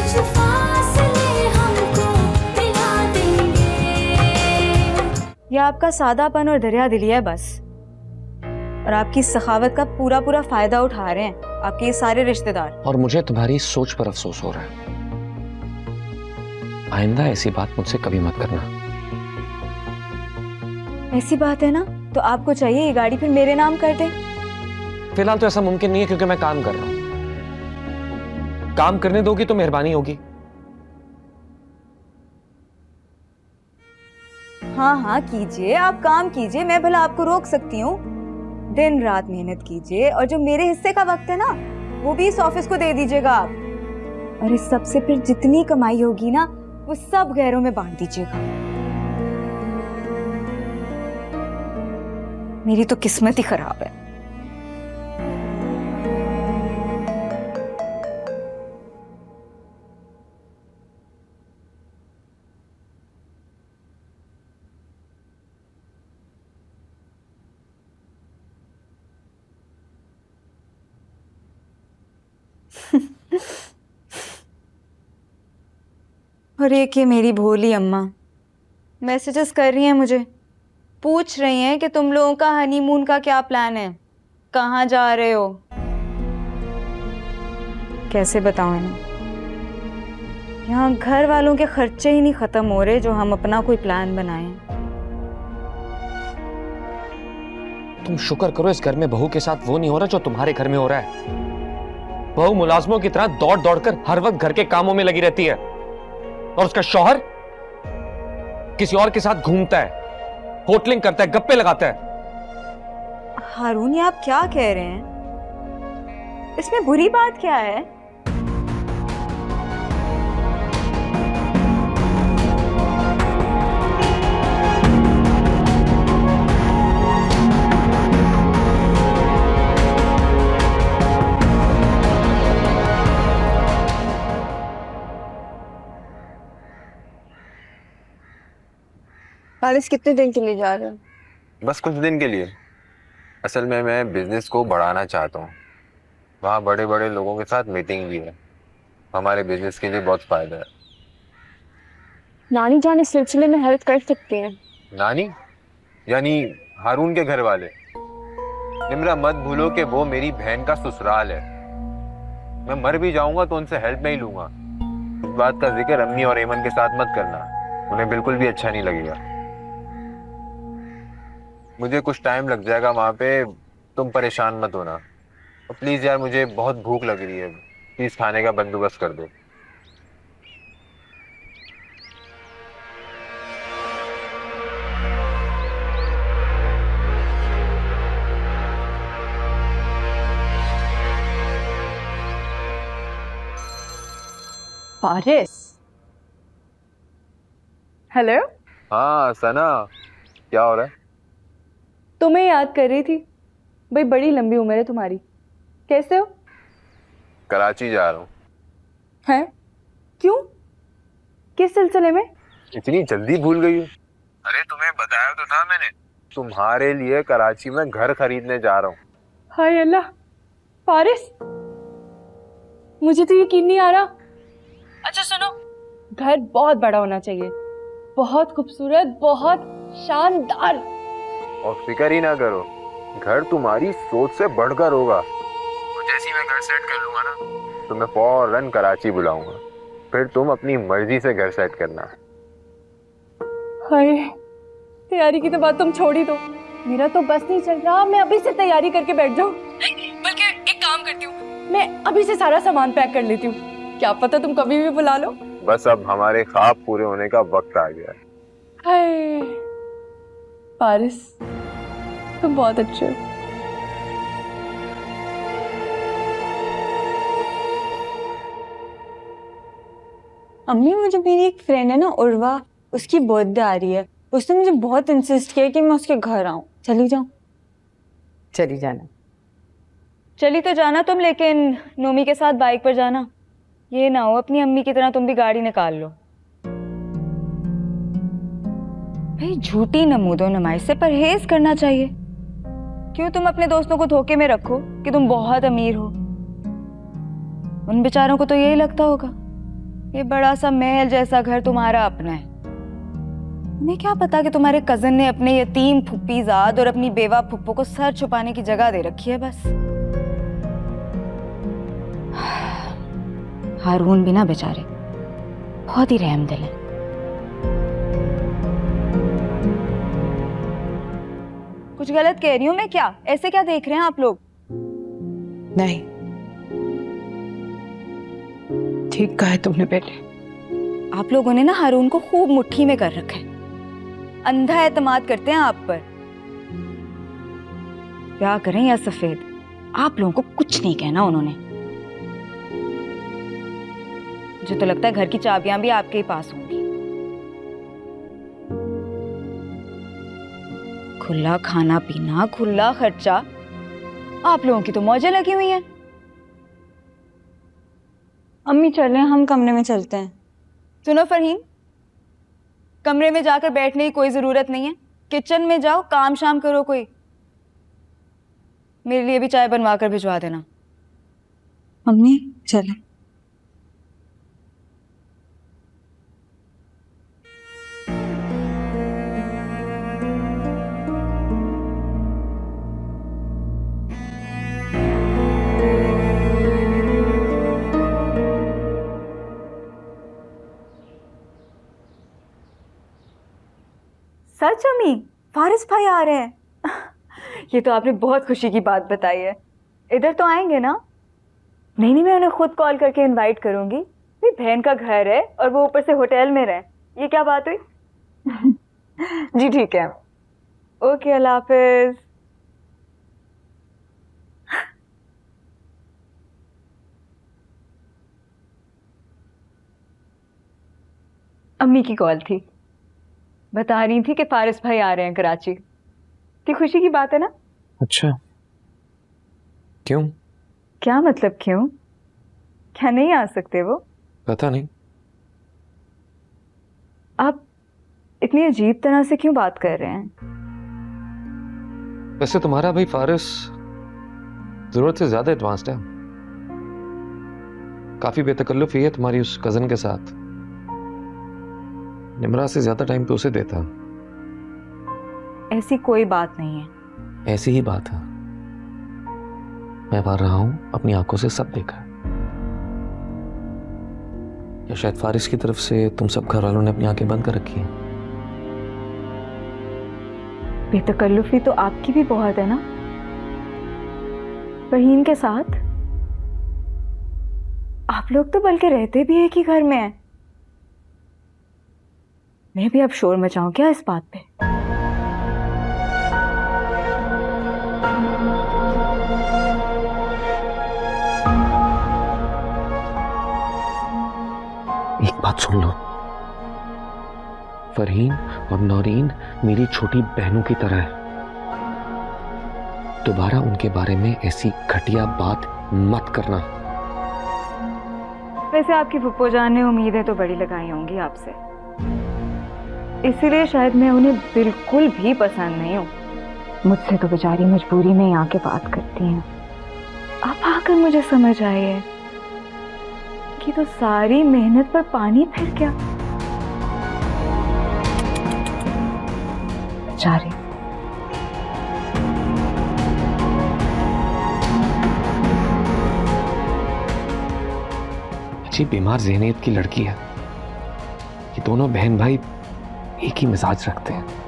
कुछ फासले हमको मिला देंगे। ये आपका सादापन और दरिया दिली है बस, और आपकी सखावत का पूरा पूरा फायदा उठा रहे हैं आपके ये सारे रिश्तेदार। और मुझे तुम्हारी सोच पर अफसोस हो रहा है। आइंदा ऐसी बात मुझसे कभी मत करना। ऐसी बात है ना, तो आपको चाहिए ये गाड़ी फिर मेरे नाम कर दे। फिलहाल तो ऐसा मुमकिन नहीं है क्योंकि मैं काम कर रहा हूं। काम करने दोगी तो मेहरबानी होगी। हाँ हाँ कीजिए, आप काम कीजिए, मैं भला आपको रोक सकती हूँ। दिन रात मेहनत कीजिए और जो मेरे हिस्से का वक्त है ना वो भी इस ऑफिस को दे दीजिएगा आप। और इस सब से फिर जितनी कमाई होगी ना वो सब गैरों में बांट दीजिएगा। मेरी तो किस्मत ही खराब है। और एक ये मेरी भोली अम्मा मैसेजेस कर रही हैं मुझे, पूछ रही हैं कि तुम लोगों का हनीमून का क्या प्लान है, कहाँ जा रहे हो। कैसे बताऊं इन्हें, यहाँ घर वालों के खर्चे ही नहीं खत्म हो रहे जो हम अपना कोई प्लान बनाएं। तुम शुक्र करो इस घर में बहू के साथ वो नहीं हो रहा जो तुम्हारे घर में हो रहा है। बहू मुलाजमों की तरह दौड़ दौड़ कर हर वक्त घर के कामों में लगी रहती है और उसका शौहर किसी और के साथ घूमता है, होटलिंग करता है, गप्पे लगाता है। हारून, ये आप क्या कह रहे हैं? इसमें बुरी बात क्या है? पारिस कितने दिन के लिए जा रहे हो? बस कुछ दिन के लिए। असल में मैं बिजनेस को बढ़ाना चाहता हूँ। वहाँ बड़े बड़े लोगों के साथ मीटिंग भी है। हमारे बिजनेस के लिए बहुत फायदा है। नानी जान इस सिलसिले में हेल्प कर सकती हैं। नानी यानी हारून के घर वाले? निम्रा, मत भूलो कि वो मेरी बहन का ससुराल है। मैं मर भी जाऊंगा तो उनसे हेल्प नहीं लूंगा। इस बात का जिक्र अम्मी और एमन के साथ मत करना, उन्हें बिल्कुल भी अच्छा नहीं लगेगा। मुझे कुछ टाइम लग जाएगा वहां पे, तुम परेशान मत होना। प्लीज यार, मुझे बहुत भूख लग रही है, प्लीज खाने का बंदोबस्त कर दो। पारिस, हेलो। हाँ सना, क्या हो रहा है? तुम्हें याद कर रही थी भाई, बड़ी लंबी उम्र है तुम्हारी। कैसे हो? कराची जा रहा हूँ। हैं? क्यों? किस सिलसिले में? इतनी जल्दी भूल गई हो? अरे तुम्हें बताया तो था मैंने, तुम्हारे लिए कराची में घर खरीदने जा रहा हूँ। हाय अल्लाह, पारिस मुझे तो यकीन नहीं आ रहा। अच्छा सुनो, घर बहुत बड़ा होना चाहिए, बहुत खूबसूरत, बहुत शानदार। और फिक्र ही ना करो, घर तुम्हारी सोच से बढ़कर होगा। और जैसे ही मैं घर सेट कर लूंगा ना तो मैं फौरन कराची बुलाऊंगा, फिर तुम अपनी मर्जी से घर सेट करना। हाय, तैयारी की तो बात तुम छोड़ ही दो, मेरा तो बस नहीं चल रहा। मैं अभी से तैयारी करके बैठ जाऊं, बल्कि एक काम करती हूँ, मैं अभी से सारा सामान पैक कर लेती हूँ, क्या पता तुम कभी भी बुला लो। बस अब हमारे ख्वाब पूरे होने का वक्त आ गया है। हाय पारिस, तुम बहुत अच्छे हो। अम्मी, मुझे मेरी एक फ्रेंड है ना उर्वा, उसकी बर्थडे आ रही है। उसने मुझे बहुत इंसिस्ट किया कि मैं उसके घर आऊं। चली जाऊं? चली जाना। चली तो जाना तुम, लेकिन नोमी के साथ बाइक पर जाना। ये ना हो अपनी अम्मी की तरह तुम भी गाड़ी निकाल लो। भाई झूठी नमूदो नमाई से परहेज करना चाहिए। क्यों तुम अपने दोस्तों को धोखे में रखो कि तुम बहुत अमीर हो? उन बेचारों को तो यही लगता होगा। ये बड़ा सा महल जैसा घर तुम्हारा अपना है। तुम्हें क्या पता कि तुम्हारे कजन ने अपने यतीम फुप्पीजाद और अपनी बेवा फुप्पो को सर छुपाने की जगह दे रखी है बस। हारून भी ना बेचारे बहुत ही रहमदिल है। कुछ गलत कह रही हूं मैं क्या? ऐसे क्या देख रहे हैं आप लोग? नहीं, ठीक कहा है तुमने बेटे। आप लोगों ने ना हारून को खूब मुट्ठी में कर रखा है। अंधा एतमाद करते हैं आप पर। क्या करें या सफेद, आप लोगों को कुछ नहीं कहना उन्होंने। मुझे तो लगता है घर की चाबियां भी आपके ही पास होंगी। खुला खाना पीना, खुला खर्चा, आप लोगों की तो मौजें लगी हुई हैं। अम्मी चलें, हम कमरे में चलते हैं। सुनो फरहीन, कमरे में जाकर बैठने की कोई जरूरत नहीं है। किचन में जाओ, काम शाम करो कोई। मेरे लिए भी चाय बनवा कर भिजवा देना। अम्मी चलें। सच अम्मी, फारिस भाई आ रहे हैं? ये तो आपने बहुत खुशी की बात बताई है। इधर तो आएंगे ना? नहीं नहीं, मैं उन्हें खुद कॉल करके इनवाइट करूंगी। मेरी बहन का घर है और वो ऊपर से होटल में रहे। ये क्या बात हुई? जी ठीक है, ओके, अल्लाह हाफिज। अम्मी की कॉल थी, बता रही थी कि फारिस भाई आ रहे हैं कराची। की खुशी की बात है ना? अच्छा, क्यों? क्या मतलब क्यों? क्या नहीं आ सकते वो? पता नहीं। आप इतनी अजीब तरह से क्यों बात कर रहे हैं? वैसे तुम्हारा भाई फारिस जरूरत से ज्यादा एडवांस्ड है। काफी बेतकल्लुफी है तुम्हारी उस कजन के साथ। निमरा से ज्यादा टाइम तो उसे देता। ऐसी कोई बात नहीं है। ऐसी ही बात है। मैं बाहर रहा हूं, अपनी आंखों से सब देखा। या शायद फारिस की तरफ से तुम सब घर वालों ने अपनी आंखें बंद कर रखी हैं। बेतकल्लुफी तो आपकी भी बहुत है ना फरहीन के साथ। आप लोग तो बल्कि रहते भी एक ही घर में हैं। मैं भी अब शोर मचाऊं क्या इस बात पे? एक बात सुन लो, फरहीन और नौरीन मेरी छोटी बहनों की तरह है। दोबारा उनके बारे में ऐसी घटिया बात मत करना। वैसे आपकी फुप्पो जान ने उम्मीदें तो बड़ी लगाई होंगी आपसे, इसीलिए शायद मैं उन्हें बिल्कुल भी पसंद नहीं हूँ। मुझसे तो बेचारी मजबूरी में ही आके बात करती हैं। आप आकर मुझे समझ आए कि तो सारी मेहनत पर पानी फिर क्या। बेचारी। अच्छी बीमार ज़हनियत की लड़की है। ये दोनों बहन भाई एक ही मिजाज रखते हैं।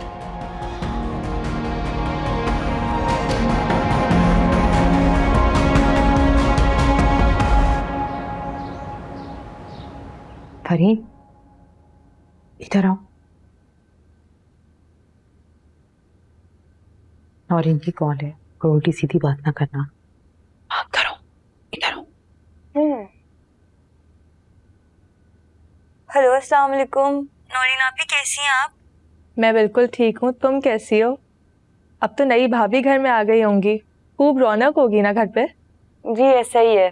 फरीन, इधर आओ। और इनकी कॉल है, कोई उल्टी सीधी बात ना करना। हाँ करो, इधर आओ। हेलो, अस्सलाम वालेकुम। नौरीन आपी, कैसी हैं आप? मैं बिल्कुल ठीक हूँ, तुम कैसी हो? अब तो नई भाभी घर में आ गई होंगी, खूब रौनक होगी ना घर पे। जी ऐसा ही है।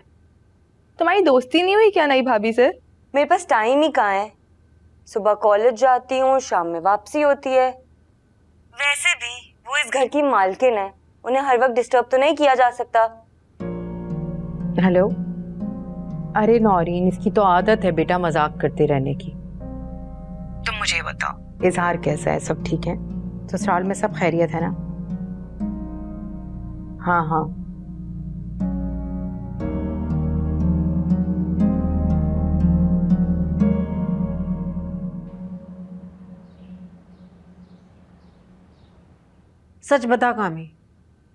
तुम्हारी दोस्ती नहीं हुई क्या नई भाभी से? मेरे पास टाइम ही कहाँ है। सुबह कॉलेज जाती हूँ, शाम में वापसी होती है। वैसे भी वो इस घर की मालकिन है, उन्हें हर वक्त डिस्टर्ब तो नहीं किया जा सकता। हेलो, अरे नौरीन, इसकी तो आदत है बेटा मजाक करते रहने की। तुम मुझे ये बताओ, इजहार कैसा है? सब ठीक है? ससुराल में सब खैरियत है ना? हाँ हाँ। सच बता कामी,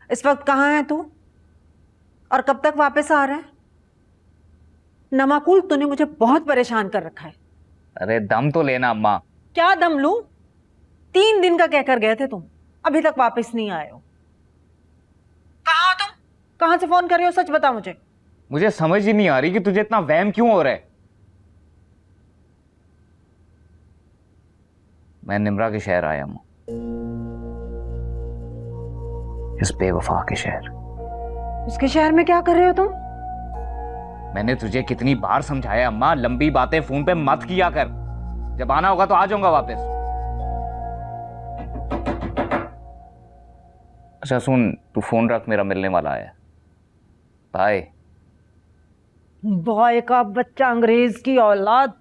इस वक्त कहाँ है तू और कब तक वापस आ रहा है? नमाकुल, तूने मुझे बहुत परेशान कर रखा है। अरे दम तो लेना अम्मा। क्या दम लूं? 3 दिन का कहकर गए थे तुम, अभी तक वापस नहीं आए हो। कहाँ हो तुम? कहाँ से फोन कर रहे हो? सच बता मुझे। मुझे समझ ही नहीं आ रही कि तुझे इतना वहम क्यों हो रहा है। मैं निम्रा के शहर आया हूं, इस बेवफा के शहर। उसके शहर में क्या कर रहे हो तुम? मैंने तुझे कितनी बार समझाया अम्मा, लंबी बातें फोन पे मत किया कर। जब आना होगा तो आ जाऊंगा वापस। अच्छा सुन, तू फोन रख, मेरा मिलने वाला है। बाय। बॉय का बच्चा, अंग्रेज की औलाद।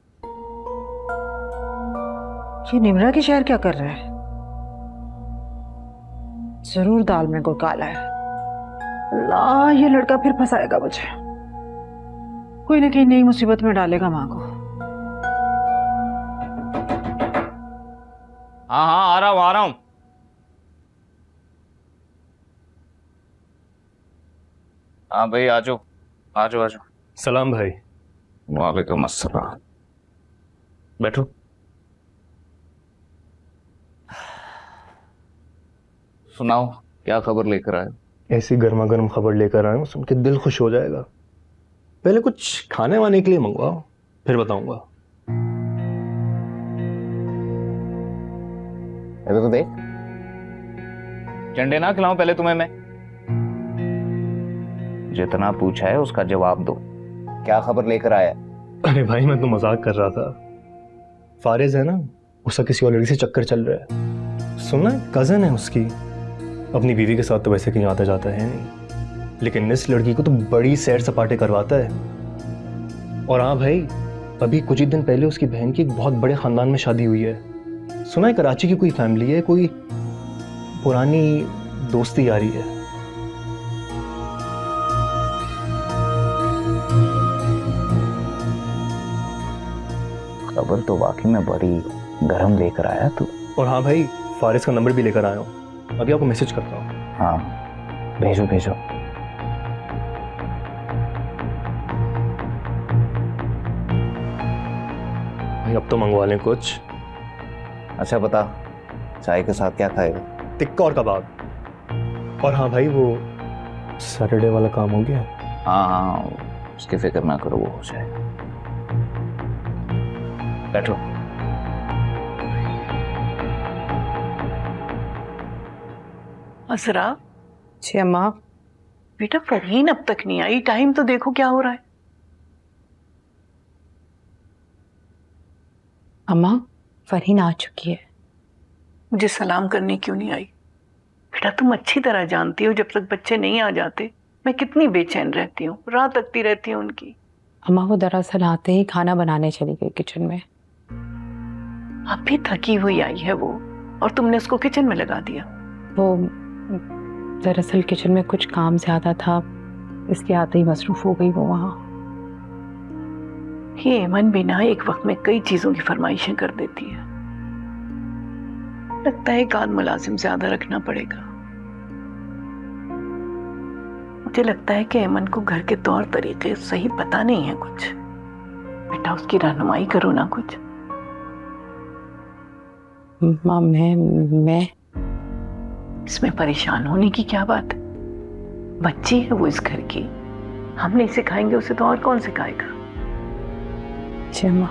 ये निमरा के शहर क्या कर रहा है? जरूर दाल में कोई काला है। अल्लाह, ये लड़का फिर फंसाएगा मुझे, कोई ना कहीं नई मुसीबत में डालेगा माँ को। हाँ हाँ आ रहा हूं, आ रहा हूं। हाँ भाई आ जाओ, आ जाओ, आ जाओ। सलाम भाई। वालेकुम अस्सलाम। बैठो। सुनाओ, क्या खबर लेकर आए? ऐसी गर्मा गर्म खबर लेकर आया हूँ, सुन के दिल खुश हो जाएगा। पहले कुछ खाने वाने के लिए मंगवाओ, फिर बताऊंगा। इधर तो देख, चंडे ना खिलाऊं पहले तुम्हें मैं? जितना पूछा है उसका जवाब दो, क्या खबर लेकर आया? अरे भाई, मैं तो मजाक कर रहा था। फारिज है ना, उसका किसी और लड़की से चक्कर चल रहा है। सुना, कजन है उसकी। अपनी बीवी के साथ तो वैसे कहीं आता जाता है नहीं, लेकिन इस लड़की को तो बड़ी सैर सपाटे करवाता है। और हाँ भाई, अभी कुछ ही दिन पहले उसकी बहन की एक बहुत बड़े खानदान में शादी हुई है। सुना है कराची की कोई फैमिली है, कोई पुरानी दोस्ती यारी है। खबर तो वाकई में बड़ी गरम लेकर आया तू। और हाँ भाई, फारिज का नंबर भी लेकर आया हूँ, अभी आपको मैसेज करता हूँ। हाँ भेजो भेजो। भाई अब तो मंगवा लें कुछ। अच्छा बता, चाय के साथ क्या खाएगा? टिक्का और कबाब। और हाँ भाई, वो सैटरडे वाला काम हो गया? हाँ हाँ, उसकी फिक्र ना करो, वो हो जाएगा। बैठो। असरा, जी अम्मा। बेटा फरहीन अब तक नहीं आई, टाइम तो देखो क्या हो रहा है। अम्मा, फरहीन आ चुकी है। मुझे सलाम करने क्यों नहीं आई? बेटा तुम अच्छी तरह जानती हो, जब तक बच्चे नहीं आ जाते मैं कितनी बेचैन रहती हूँ, रात तकती रहती हूँ उनकी। अम्मा, वो दरअसल आते ही खाना बनाने चली गई किचन में। अभी थकी हुई आई है वो, और तुमने उसको किचन में लगा दिया। वो दरअसल किचन में कुछ काम ज्यादा था, इसके आते ही मसरूफ हो गई वो वहाँ। ये एमन भी ना एक वक्त में कई चीजों की फरमाइशें कर देती है। लगता है एक आध मुलाजिम ज्यादा रखना पड़ेगा। मुझे लगता है कि एमन को घर के तौर तरीके सही पता नहीं है कुछ। बेटा उसकी रहनुमाई करो ना कुछ। माँ, मैं इसमें परेशान होने की क्या बात है? बच्ची है वो इस घर की, हम नहीं सिखाएंगे उसे तो और कौन सिखाएगा? जी अम्मा।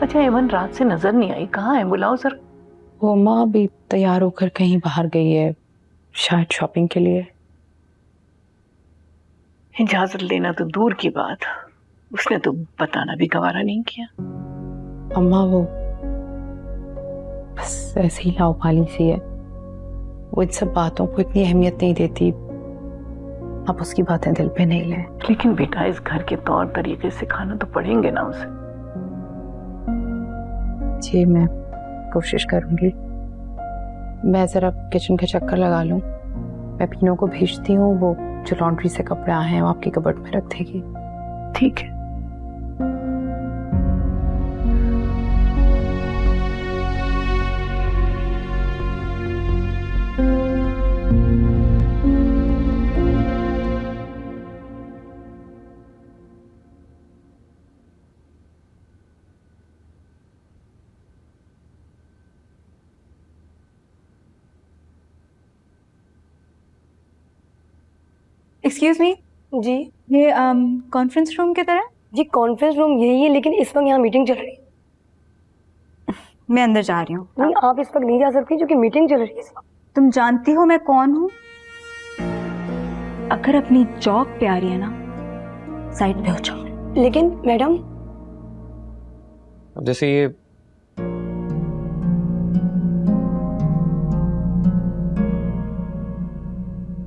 अच्छा एमन रात से नजर नहीं आई, कहाँ है? बुलाओ सर। वो माँ भी तैयार होकर कहीं बाहर गई है, शायद शॉपिंग के लिए। इजाजत लेना तो दूर की बात, उसने तो बताना भी गवारा नहीं किया। अम्मा, वो बस ऐसे ही लाउपाली सी है। वो इन सब बातों को इतनी अहमियत नहीं देती। आप उसकी बातें दिल पे नहीं लें। लेकिन बेटा इस घर के तौर तरीके सिखाना तो पड़ेंगे ना उसे। जी मैं कोशिश करूंगी। मैं जरा किचन का चक्कर लगा लूं। मैं पीनों को भेजती हूँ, वो जो लॉन्ड्री से कपड़े आए हैं वो आपकी कबर्ड में रख देगी। ठीक है। एक्सक्यूज मी, जी ये कॉन्फ्रेंस रूम की तरह? जी कॉन्फ्रेंस रूम यही है, लेकिन इस वक्त यहाँ मीटिंग चल रही है। मैं अंदर जा रही हूँ। नहीं आप इस वक्त नहीं जा सकती क्योंकि मीटिंग चल रही है इस वक्त। तुम जानती हो मैं कौन हूँ? अगर अपनी जॉब पे आ रही है ना, साइड पे हो जाओ। लेकिन मैडम अब जैसे ये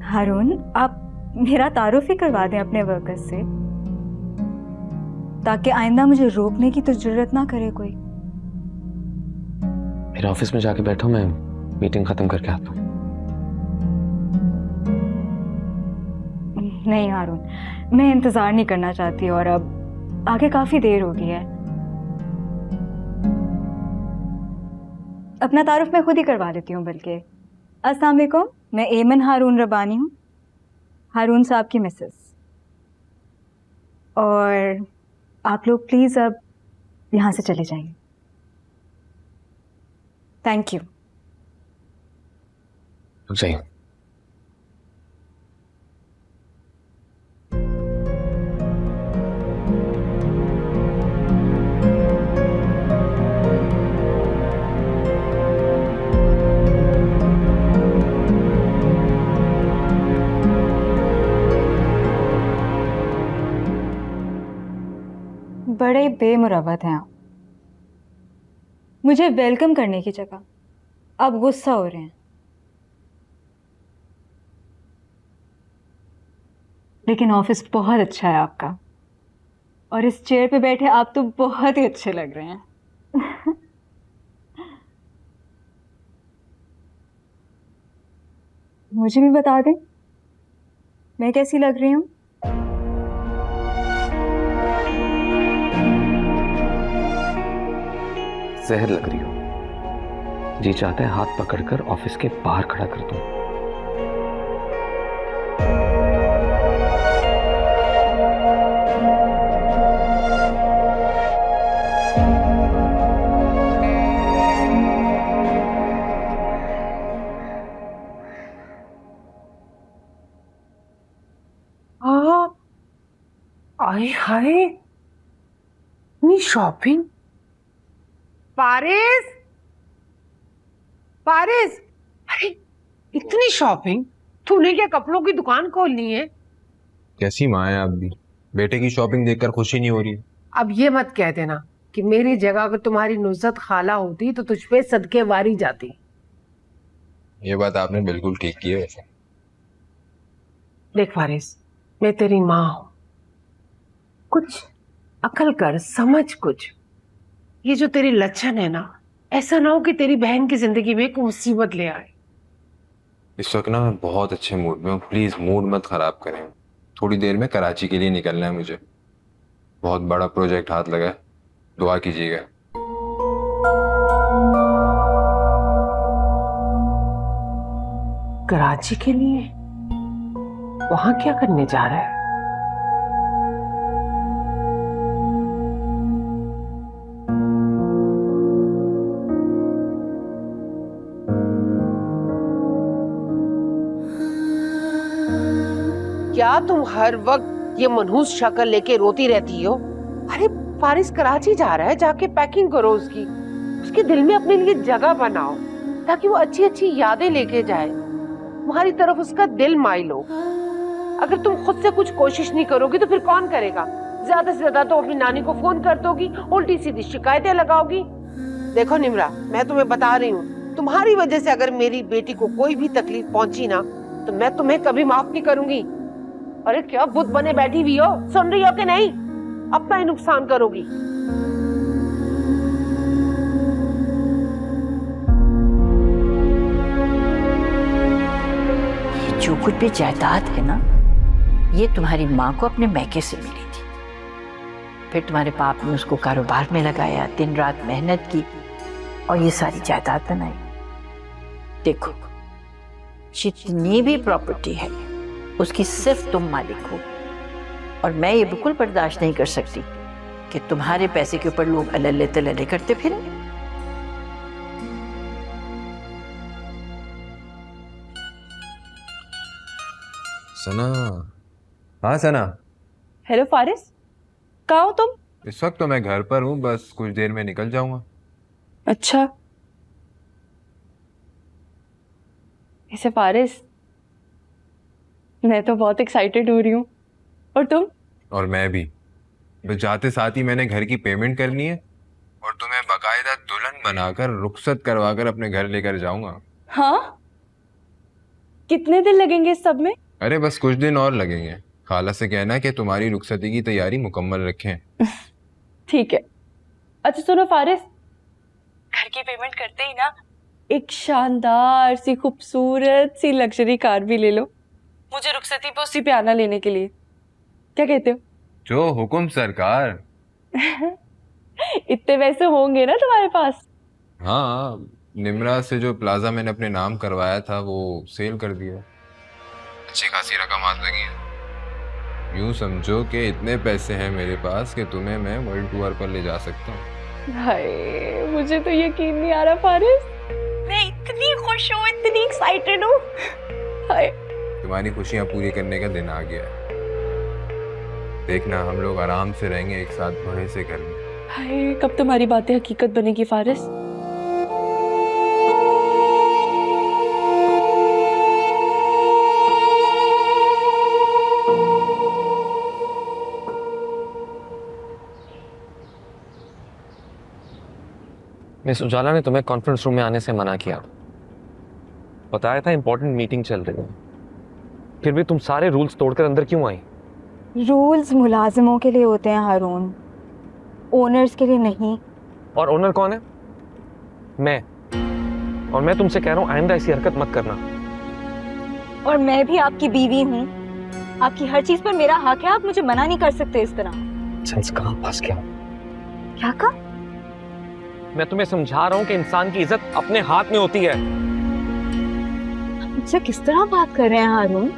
हारून, आप मेरा तारुफ ही करवा दें अपने वर्कर्स से, ताकि आइंदा मुझे रोकने की तो जरूरत ना करे कोई। मेरे ऑफिस में जाके बैठो, मैं मीटिंग खत्म करके आता हूँ। नहीं हारून, मैं इंतजार नहीं करना चाहती और अब आगे काफी देर हो गई है। अपना तारुफ मैं खुद ही करवा लेती हूँ। बल्कि अस्सलाम वालेकुम, मैं एमन हारून रबानी हूँ, हारून साहब की मिसेस। और आप लोग प्लीज़ अब यहाँ से चले जाइए। Thank you. सही। बड़े बेमुरवत हैं आप। मुझे वेलकम करने की जगह आप गुस्सा हो रहे हैं। लेकिन ऑफिस बहुत अच्छा है आपका, और इस चेयर पे बैठे आप तो बहुत ही अच्छे लग रहे हैं। मुझे भी बता दें मैं कैसी लग रही हूँ? जहर लग रही हो। जी चाहता है हाथ पकड़कर ऑफिस के बाहर खड़ा कर दूं। आए हाय, इतनी शॉपिंग। पारिस, पारिस, अरे इतनी शॉपिंग, तूने क्या कपड़ों की दुकान खोलनी है? कैसी माँ है आप भी, बेटे की शॉपिंग देखकर खुशी नहीं हो रही? अब ये मत कह देना कि मेरी जगह अगर तुम्हारी नुसरत खाला होती तो तुझ पे सदके वारी जाती। ये बात आपने बिल्कुल ठीक की है। वैसे देख फारिस, मैं तेरी माँ हूं, कुछ अकल कर, समझ कुछ। ये जो तेरी लक्षण है ना, ऐसा ना हो कि तेरी बहन की जिंदगी में एक मुसीबत ले आए। इस वक्त ना मैं बहुत अच्छे मूड में हूँ, प्लीज मूड मत खराब करें। थोड़ी देर में कराची के लिए निकलना है मुझे, बहुत बड़ा प्रोजेक्ट हाथ लगा है, दुआ कीजिएगा। कराची के लिए? वहां क्या करने जा रहा है? क्या तुम हर वक्त ये मनहूस शक्ल लेके रोती रहती हो? अरे फारिस कराची जा रहा है, जाके पैकिंग करो उसकी, उसके दिल में अपने लिए जगह बनाओ ताकि वो अच्छी अच्छी यादें लेके जाए। तुम्हारी तरफ उसका दिल माइल हो। अगर तुम खुद से कुछ कोशिश नहीं करोगी तो फिर कौन करेगा? ज्यादा से ज्यादा तो अपनी नानी को फोन कर दोगी, उल्टी सीधी शिकायतें लगाओगी। देखो निम्रा, मैं तुम्हें बता रही हूँ, तुम्हारी वजह से अगर मेरी बेटी को कोई भी तकलीफ पहुंची ना तो मैं तुम्हें कभी माफ नहीं करूंगी। अरे क्या बुत बने बैठी हुई हो, सुन रही हो कि नहीं? अपना ही नुकसान करोगी। जो कुछ भी जायदाद है ना, ये तुम्हारी माँ को अपने मैके से मिली थी। फिर तुम्हारे बाप ने उसको कारोबार में लगाया, दिन रात मेहनत की और ये सारी जायदाद बनाई। देखो, जितनी भी प्रॉपर्टी है उसकी सिर्फ तुम मालिक हो, और मैं ये बिल्कुल बर्दाश्त नहीं कर सकती कि तुम्हारे पैसे के ऊपर लोग अल्ले तल्ले करते फिरें। सना। हाँ सना। हेलो फारिस, कहाँ हो तुम? इस वक्त तो मैं घर पर हूँ, बस कुछ देर में निकल जाऊंगा। अच्छा। इसे फारिस, मैं तो बहुत एक्साइटेड हो रही हूँ। और तुम? और मैं भी। बस जाते साथ ही मैंने घर की पेमेंट करनी है और तुम्हें बाकायदा दुल्हन बनाकर रुखसत करवाकर अपने घर लेकर जाऊंगा। हाँ? कितने दिन लगेंगे इस सब में? अरे बस कुछ दिन और लगेंगे। खाला से कहना कि तुम्हारी रुखसती की तैयारी मुकम्मल रखें। ठीक है। अच्छा सुनो फारिस, घर की पेमेंट करते ही ना एक शानदार सी खूबसूरत सी लग्जरी कार भी ले लो, मुझे रुखसती पे उसी पे आना लेने के लिए। क्या कहते हो? जो हुकुम सरकार। इतने पैसे होंगे ना तुम्हारे पास? हाँ, निमरा से जो प्लाजा मैंने अपने नाम करवाया था वो सेल कर दिया। अच्छी खासी रकम हाथ लगी है। यूं समझो कि इतने पैसे हैं मेरे पास कि तुम्हें मैं वर्ल्ड टूर पर ले जा सकता हूँ। हाय, मुझे तो यकीन नहीं आ रहा फारिस, मैं इतनी खुश हूँ, इतनी एक्साइटेड हूँ। हाय, तुम्हारी खुशियां पूरी करने का दिन आ गया है। देखना, हम लोग आराम से रहेंगे एक साथ बड़े से घर में। हाय, कब तुम्हारी बातें हकीकत बनेगी फारिस? मिस उजाला ने तुम्हें कॉन्फ्रेंस रूम में आने से मना किया, बताया था इंपॉर्टेंट मीटिंग चल रही है, फिर भी तुम सारे रूल्स तोड़कर अंदर क्यों आई? रूल्स मुलाजिमों के लिए होते हैं हारून, ओनर्स के लिए नहीं। और ओनर कौन है? मैं। और मैं तुमसे कह रहा हूँ आइंदा ऐसी हरकत मत करना। और मैं भी आपकी बीवी हूँ, आपकी हर चीज पर मेरा हक है, आप मुझे मना नहीं कर सकते इस तरह। सेंस कहाँ फंस गया? क्या कहा? मैं तुम्हें समझा रहा हूँ कि इंसान की इज्जत अपने हाथ में होती है। मुझसे किस तरह बात कर रहे हैं हारून?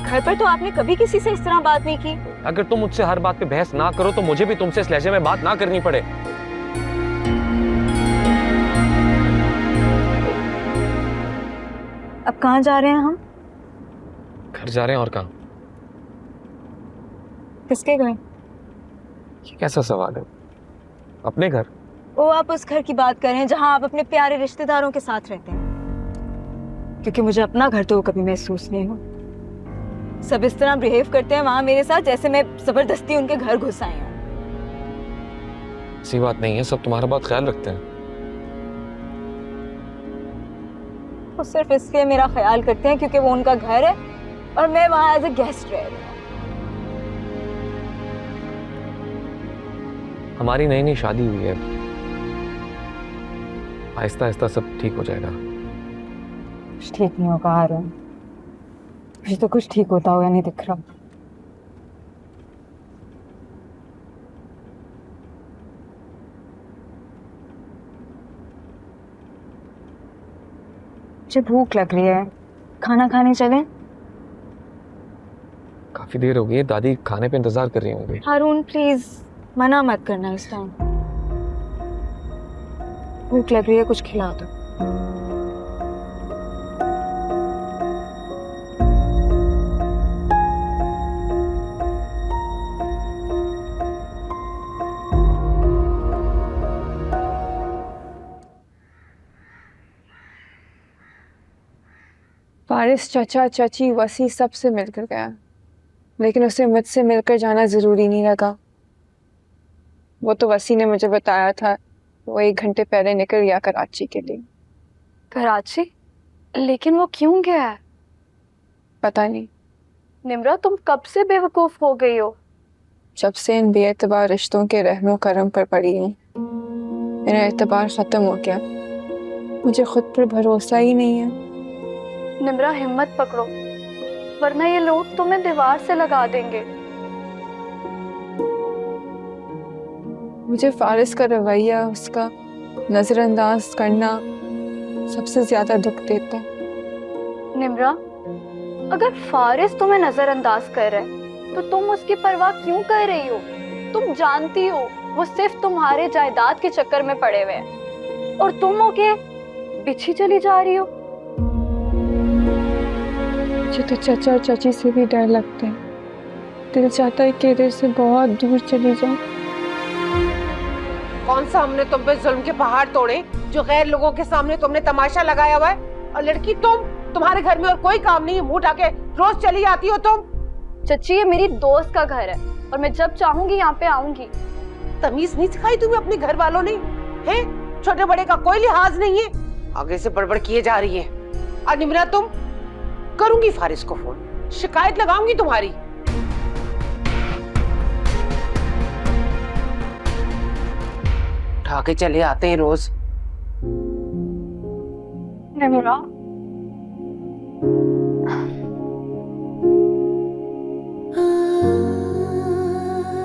घर पर तो आपने कभी किसी से इस तरह बात नहीं की। अगर तुम मुझसे हर बात पे बहस ना करो तो मुझे भी तुमसे इस लहजे में बात ना करनी पड़े। अब कहाँ जा रहे हैं हम? घर जा रहे हैं, और कहाँ? किसके घर? ये कैसा सवाल है? अपने घर। वो आप उस घर की बात कर रहे हैं जहाँ आप अपने प्यारे रिश्तेदारों के साथ रहते हैं, क्योंकि मुझे अपना घर तो कभी महसूस नहीं हुआ। सब इस तरह बिहेव करते हैं वहां मेरे साथ जैसे मैं जबरदस्ती उनके घर घुस आई हूँ। ऐसी बात नहीं है, सब तुम्हारा बहुत ख्याल रखते हैं। वो सिर्फ इसलिए मेरा ख्याल करते हैं क्योंकि वो उनका घर है और मैं वहां एज ए गेस्ट रह रही हूँ। हमारी नई नई शादी हुई है, आहिस्ता आहिस्ता सब ठीक हो जाएगा। कुछ ठीक नहीं होगा हारून, मुझे तो कुछ ठीक होता हुआ नहीं दिख रहा। मुझे भूख लग रही है, खाना खाने चलें? काफी देर हो गई है, दादी खाने पे इंतजार कर रही होंगी। हारून प्लीज मना मत करना इस टाइम। भूख लग रही है, कुछ खिला दो। फारिस चाचा चाची वसी सबसे मिलकर गया, लेकिन उसे मुझसे मिलकर जाना जरूरी नहीं लगा। वो तो वसी ने मुझे बताया था, वो 1 घंटे पहले निकल गया कराची के लिए। कराची? लेकिन वो क्यों गया है? पता नहीं, निम्रा तुम कब से बेवकूफ हो गई हो? जब से इन बेएतबार रिश्तों के रहमो करम पर पड़ी हूँ मेरा एतबार खत्म हो गया। मुझे खुद पर भरोसा ही नहीं है। निम्रा हिम्मत पकड़ो, वरना ये लोग तुम्हें दीवार से लगा देंगे। मुझे फारिस का रवैया, उसका नजरअंदाज करना सबसे ज्यादा दुख देता है। निम्रा, अगर फारिस तुम्हें नजरअंदाज कर रहा है तो तुम उसकी परवाह क्यों कर रही हो? तुम जानती हो वो सिर्फ तुम्हारे जायदाद के चक्कर में पड़े हुए हैं और तुम होके पीछे चली जा रही हो। मुझे तो चाचा और चाची से भी डर लगता है। दिल चाहता है कि इधर से बहुत दूर चली जाऊं। कौन सा हमने तुम पे जुल्म के पहाड़ तोड़े जो गैर लोगों के सामने तुमने तमाशा लगाया हुआ है? और लड़की तुम्हारे घर में और कोई काम नहीं है, मुंह ढके रोज चली आती हो तुम। चची, ये मेरी दोस्त का घर है और मैं जब चाहूंगी यहाँ पे आऊंगी। तमीज नहीं सिखाई तुम्हें अपने घर वालों ने? हैं? छोटे बड़े का कोई लिहाज नहीं है, आगे से बड़बड़ किए जा रही है। और निम्रा, तुम करूंगी फारिस को फोन, शिकायत लगाऊंगी तुम्हारी। उठा के चले आते हैं रोज। निम्रा,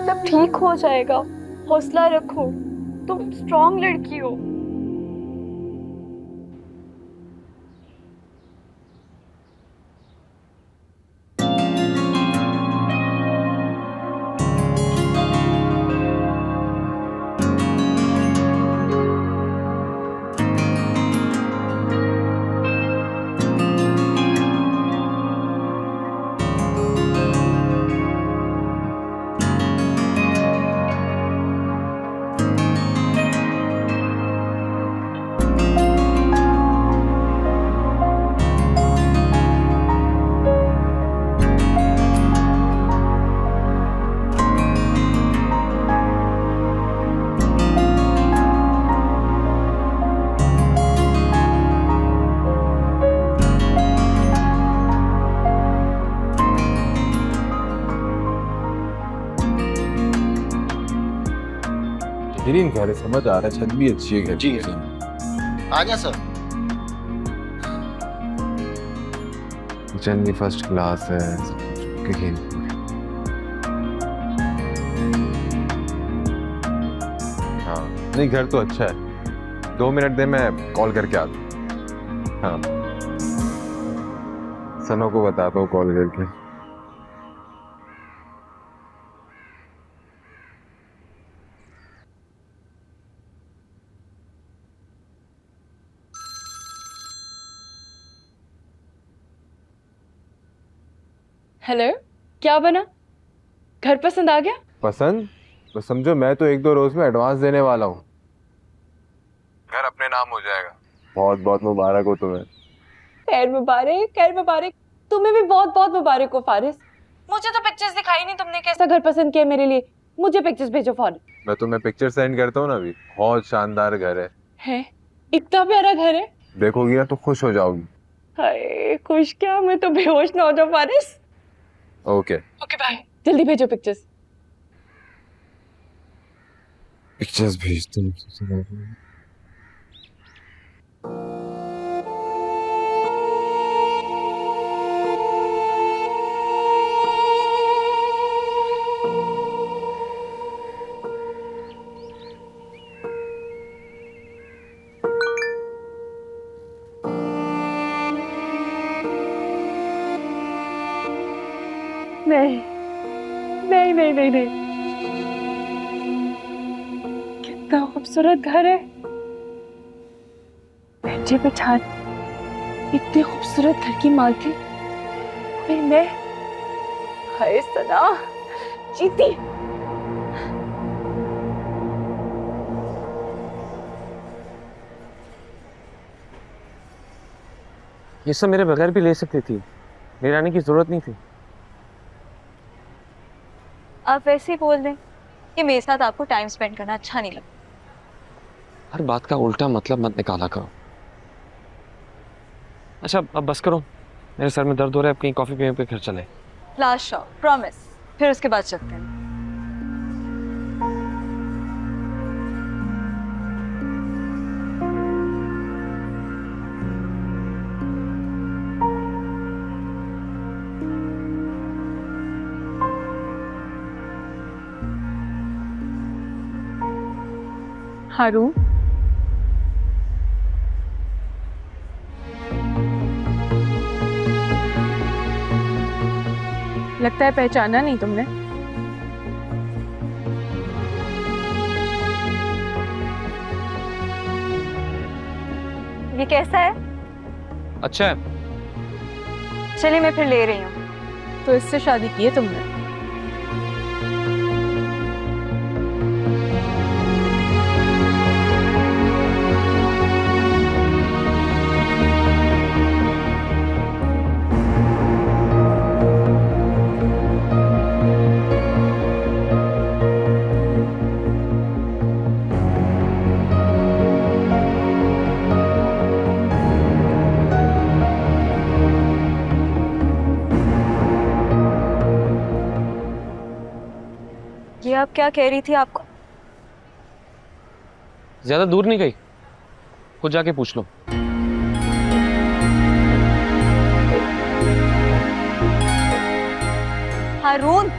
सब ठीक हो जाएगा, हौसला रखो, तुम स्ट्रॉन्ग लड़की हो। बेहतरीन घर है, समझ आ रहा है, छत भी अच्छी है घर की। आ गया सर। किचन भी फर्स्ट क्लास है, क्लीन। हाँ नहीं, घर तो अच्छा है। 2 मिनट दे, मैं कॉल करके आता हूँ। हाँ, सनो को बताता हूँ कॉल करके। हेलो, क्या बना? घर पसंद आ गया? पसंद? तो समझो मैं तो 1-2 रोज में एडवांस देने वाला हूँ। घर अपने नाम हो जाएगा। बहुत बहुत मुबारक हो तुम्हें। खैर मुबारक, खैर मुबारक। तुम्हें भी बहुत बहुत मुबारक हो फारिस। मुझे तो पिक्चर्स दिखाई नहीं तुमने कैसा घर पसंद किया मेरे लिए। मुझे पिक्चर्स भेजो फौरन। मैं तुम्हें पिक्चर सेंड करता हूँ ना अभी। बहुत शानदार घर है? इतना प्यारा घर है? देखोगी ना तो खुश हो जाओगी। हाय, खुश क्या, मैं तो बेहोश ना हो जाऊं फारिस। ओके ओके बाय, जल्दी भेजो पिक्चर्स। पिक्चर्स भेज तुम। नहीं नहीं नहीं नहीं, कितना खूबसूरत घर है। बैठे बिठाए इतने खूबसूरत घर की मालकिन फिर मैं। हाय सना, जीती। ये सब मेरे बगैर भी ले सकती थी, मेरे आने की जरूरत नहीं थी। आप वैसे ही बोल दें कि मेरे साथ आपको टाइम स्पेंड करना अच्छा नहीं लगता। हर बात का उल्टा मतलब मत निकाला करो। अच्छा अब बस करो, मेरे सर में दर्द हो रहा है, अब कहीं कॉफी पीने पे घर चले। लास्ट शॉट, प्रॉमिस, फिर उसके बाद चलते हैं। हारून, लगता है पहचाना नहीं तुमने। ये कैसा है? अच्छा है। चलिए मैं फिर ले रही हूँ। तो इससे शादी की है तुमने? ये आप क्या कह रही थी आपको? ज्यादा दूर नहीं गई, खुद जाके पूछ लो। हारून,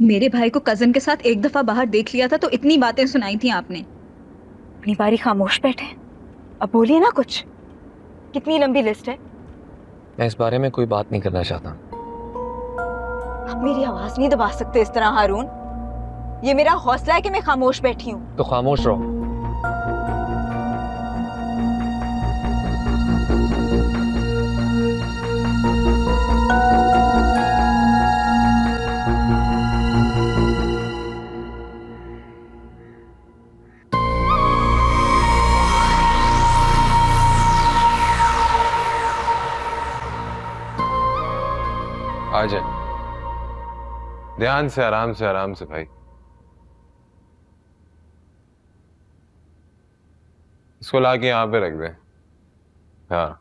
मेरे भाई को कजन के साथ एक दफा बाहर देख लिया था तो इतनी बातें सुनाई थी आपने। अपनी बारी खामोश बैठे, अब बोलिए ना कुछ। कितनी लंबी लिस्ट है? मैं इस बारे में कोई बात नहीं करना चाहता। आप मेरी आवाज नहीं दबा सकते इस तरह हारून। ये मेरा हौसला है कि मैं खामोश बैठी हूँ। तो खामोश रहो। आ जाए, ध्यान से, आराम से, आराम से भाई। इसको लाके यहाँ पे रख दे। हाँ,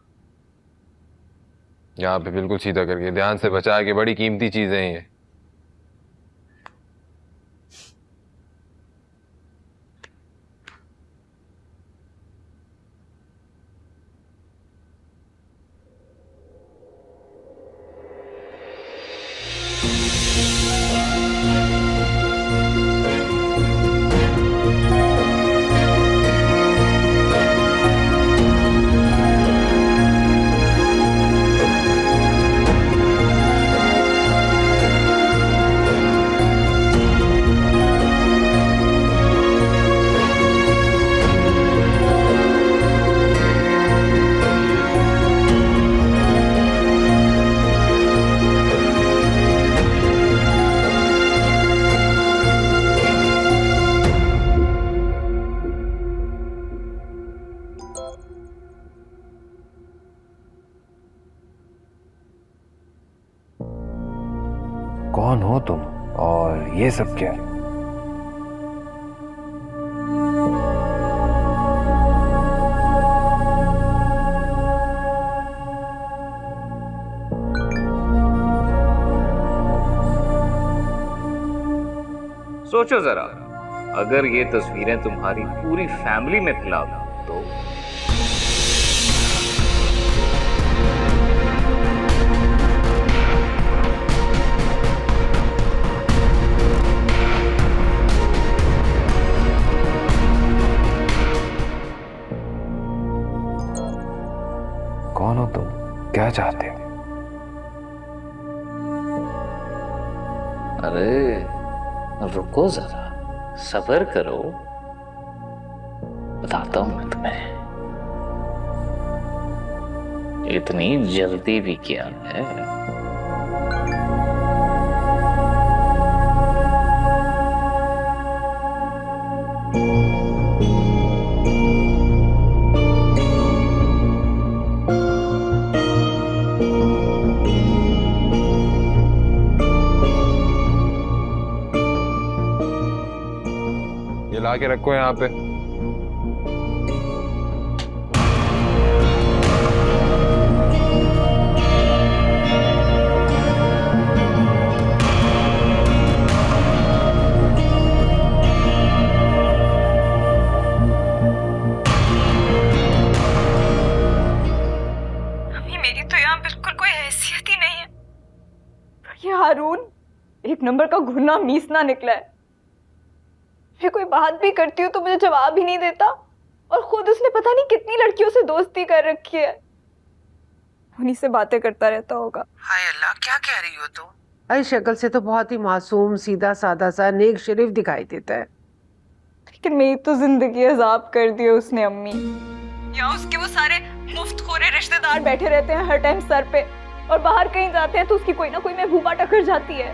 यहाँ पे बिल्कुल सीधा करके, ध्यान से बचा के, बड़ी कीमती चीजें हैं ये। कौन हो तुम और ये सब क्या है? सोचो जरा, अगर ये तस्वीरें तुम्हारी पूरी फैमिली में फैला दूं तो? कौन हो तुम? क्या चाहते हो? अरे रुको जरा, सब्र करो, बताता हूं मैं तुम्हें। इतनी जल्दी भी क्या है? ये ला के रखो यहाँ पे। नंबर का घुना मीसना निकला है। मैं कोई बात भी करती हूँ तो मुझे जवाब ही नहीं देता, और खुद उसने पता नहीं कितनी लड़कियों से दोस्ती कर रखी है। उन्हीं से बातें करता रहता होगा। हाय अल्लाह, क्या कह रही हो तुम? अरे शक्ल से तो बहुत ही मासूम, सीधा साधा सा, नेक शरीफ दिखाई देता है। लेकिन मेरी तो जिंदगी अजाब कर दी है उसने अम्मी। या उसके वो सारे मुफ्तखोरे रिश्तेदार बैठे रहते हैं हर टाइम सर पे, और बाहर कहीं जाते हैं तो उसकी कोई ना कोई महबूबा टकर जाती है।